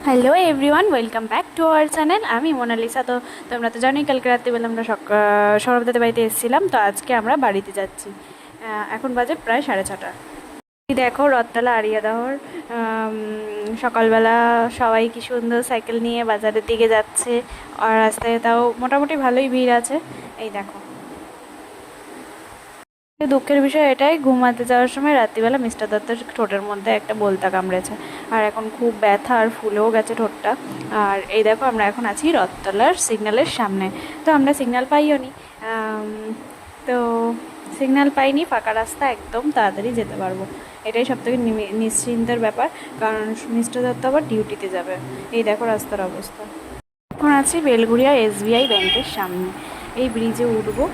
Hello everyone, welcome back to our channel. আমি Mona Lisa. তো তোমরা তো জানোই কালকে রাত্রিবেলা আমরা সৌরভদাদের বাড়িতে এসেছিলাম। তো আজকে আমরা বাড়িতে যাচ্ছি। এখন বাজে প্রায় 6:30। দেখো রথতলা আরিয়াদহর সকালবেলা সবাই কি সুন্দর সাইকেল নিয়ে বাজারের দিকে যাচ্ছে। আর রাস্তায় তাও মোটামুটি ভালোই ভিড় আছে। এই দেখো, দুঃখের বিষয় এটাই, ঘুমাতে যাওয়ার সময় রাত্রিবেলা মিস্টার দত্তের ঠোঁটের মধ্যে একটা বলতা কামড়েছে। আর এখন খুব ব্যথা আর ফুলেও গেছে ঠোঁটটা। আর এই দেখো, আমরা এখন আছি রথতলার সিগন্যালের সামনে। তো আমরা সিগন্যাল পাইও নি, তো সিগন্যাল পাইনি, ফাঁকা রাস্তা, একদম তাড়াতাড়ি যেতে পারবো। এটাই সবথেকে নিশ্চিন্তের ব্যাপার, কারণ মিস্টার দত্ত আবার ডিউটিতে যাবে। এই দেখো রাস্তার অবস্থা। এখন আছি বেলঘুরিয়া SBI ব্যাংকের সামনে। এই ব্রিজে উঠবো।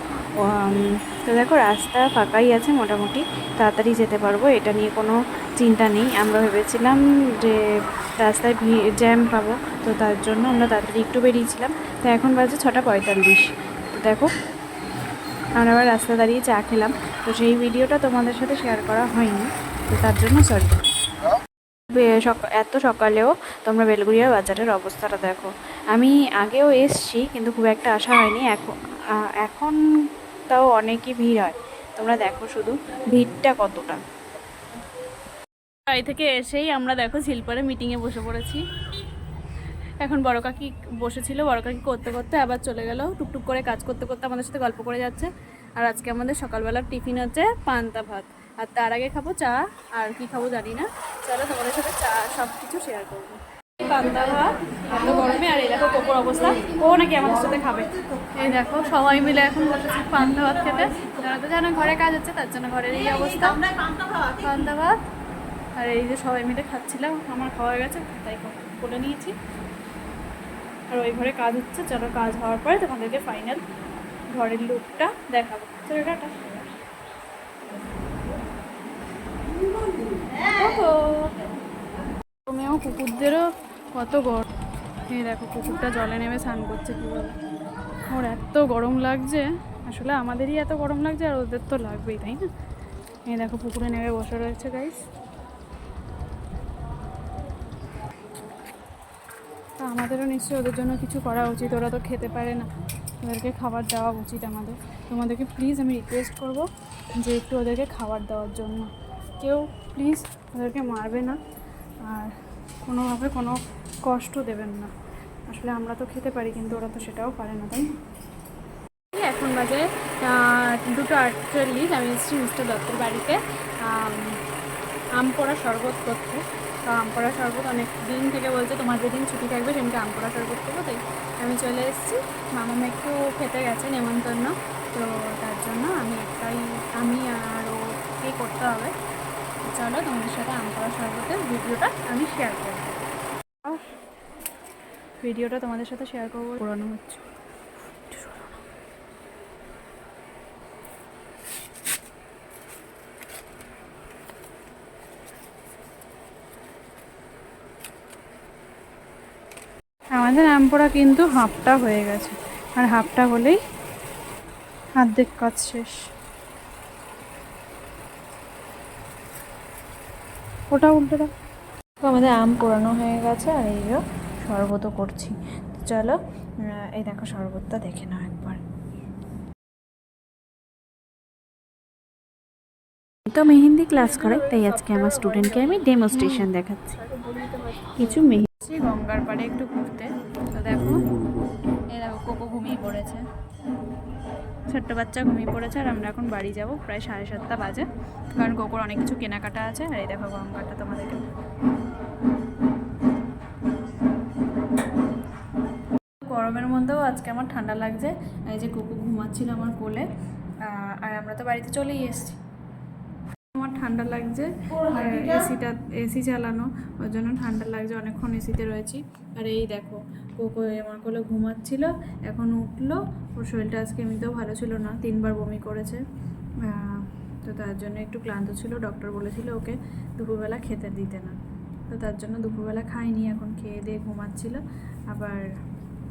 তো দেখো রাস্তা ফাঁকাই আছে মোটামুটি, তাড়াতাড়ি যেতে পারবো, এটা নিয়ে কোনো চিন্তা নেই। আমরা ভেবেছিলাম যে রাস্তায় জ্যাম পাবো, তো তার জন্য আমরা তাড়াতাড়ি একটু বেরিয়েছিলাম। তো এখন বাজে 6:45। তো দেখো, আমরা আবার রাস্তা দাঁড়িয়ে চা খেলাম। তো সেই ভিডিওটা তোমাদের সাথে শেয়ার করা হয়নি, তো তার জন্য সরি। এত সকালেও তোমরা বেলগুড়িয়া বাজারের অবস্থাটা দেখো। আমি আগেও এসছি, কিন্তু খুব একটা আসা হয়নি। এখন তাও অনেকই ভিড় হয়। তোমরা দেখো শুধু ভিড়টা কতটা। বাড়ি থেকে এসেই আমরা দেখো শিলপাড়ে মিটিংয়ে বসে পড়েছি। এখন বড় কাকি বসেছিল, বড় কাকি করতে করতে আবার চলে গেল, টুকটুক করে কাজ করতে করতে আমাদের সাথে গল্প করে যাচ্ছে। আর আজকে আমাদের সকালবেলার টিফিন হচ্ছে পান্তা ভাত, আর তার আগে খাবো চা। আর কি খাবো জানি না, চলো তোমাদের সাথে চা সব কিছু শেয়ার করবো। পান্তা ভাত এত গরমে, আর এই দেখো কোকোর অবস্থা, ও নাকি আমাদের সাথে খাবে। এই দেখো সবাই মিলে এখন বসেছি পান্তা ভাত খেতে। যারা তো জানো ঘরে কাজ হচ্ছে, তার জন্য ঘরের এই অবস্থা, পান্তা ভাত। আর এই যে সবাই মিলে খাচ্ছিলাম, আমার খাওয়া হয়ে গেছে তাই করে নিয়েছি। আর ওই ঘরে কাজ হচ্ছে, চলো কাজ হওয়ার পরে তোমাদেরকে ফাইনাল ঘরের লুকটা দেখাবো। চলো টাটা। তুমিও কুকুরদেরও কত গরম। এই দেখো কুকুরটা জলে নেমে স্নান করছে কীভাবে। ওর এত গরম লাগছে, আসলে আমাদেরই এত গরম লাগছে, আর ওদের তো লাগবেই, তাই না? এই দেখো পুকুরে নেমে বসে রয়েছে গাইস। তো আমাদেরও নিশ্চয়ই ওদের জন্য কিছু করা উচিত, ওরা তো খেতে পারে না, ওদেরকে খাবার দেওয়া উচিত আমাদের। তোমাদেরকে প্লিজ আমি রিকোয়েস্ট করব যে একটু ওদেরকে খাবার দেওয়ার জন্য। কেউ প্লিজ ওদেরকে মারবে না, আর কোনোভাবে কোনো কষ্ট দেবেন না। আসলে আমরা তো খেতে পারি, কিন্তু ওরা তো সেটাও পারে না, তাই না? এখন বাজে 2:48। আমি এসেছি মিস্টার দত্তের বাড়িতে আম পোড়া শরবত করতে। তো আম পোড়া শরবত অনেক দিন থেকে বলছে তোমার যেদিন ছুটি থাকবে সেদিনকে আম পোড়া শরবত করবো, তাই আমি চলে এসেছি। মামামা একটু খেতে গেছে নেমন্তন্ন, তো তার জন্য আমি আর ওকে করতে হবে। চলো তোমাদের সাথে আম পোড়া শরবতের ভিডিওটা আমি শেয়ার করবো। ভিডিওটা তোমাদের সাথে শেয়ার করবো। পুরানো হচ্ছে, আমাদের আম পোড়া কিন্তু হাফটা হয়ে গেছে, আর হাফটা হলেই অর্ধেক কাজ শেষ। ওটা উল্টে দাও। তো আমাদের আম পোড়ানো হয়ে গেছে, আর এই যে শরবতও করছি। তো চলো, এই দেখো শরবতটা দেখে নাও একবার। তো মেহেন্দি ক্লাস করাই, তাই আজকে আমার স্টুডেন্টকে আমি ডেমনস্ট্রেশন দেখাচ্ছি কিছু মেহেন্দি। গঙ্গার পাড়ে একটু ঘুরতে। তো দেখো, এই দেখো কোকো ঘুমিয়ে পড়েছে, ছোট্ট বাচ্চা ঘুমিয়ে পড়েছে। আর আমরা এখন বাড়ি যাব, প্রায় 7:30 বাজে, কারণ কোকোর অনেক কিছু কেনাকাটা আছে। আর এই দেখো গঙ্গাটা তোমাদেরকে। গরমের মধ্যেও আজকে আমার ঠান্ডা লাগছে। এই যে কোকো ঘুমাচ্ছিল আমার কোলে, আর আমরা তো বাড়িতে চলেই এসেছি। আমার ঠান্ডা লাগছে, আর এসি চালানো, ওর জন্য ঠান্ডা লাগছে, অনেকক্ষণ এসিতে রয়েছি। আর এই দেখো কোকো আমার কোলে ঘুমাচ্ছিল, এখন উঠলো। ওর শরীরটা আজকে এমনিতেও ভালো ছিল না, 3বার বমি করেছে। তো তার জন্য একটু ক্লান্ত ছিল, ডক্টর বলেছিল ওকে দুপুরবেলা খেতে দিতে না। তো তার জন্য দুপুরবেলা খাইনি, এখন খেয়ে দিয়ে ঘুমাচ্ছিল, আবার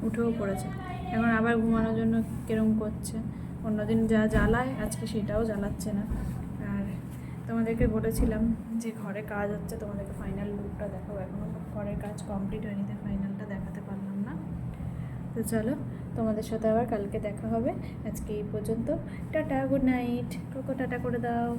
উঠেও পড়েছে। এখন আবার ঘুমানোর জন্য কিরম করছে, অন্যদিন যা জ্বালায় আজকে সেটাও জ্বালাচ্ছে না। আর তোমাদেরকে বলেছিলাম যে ঘরে কাজ হচ্ছে, তোমাদেরকে ফাইনাল লুকটা দেখাবো। এখনও ঘরের কাজ কমপ্লিট হয়নি, তাই ফাইনালটা দেখাতে পারলাম না। তো চলো, তোমাদের সাথে আবার কালকে দেখা হবে। আজকে এই পর্যন্ত, tata, good night. Cocoa tata করে দাও।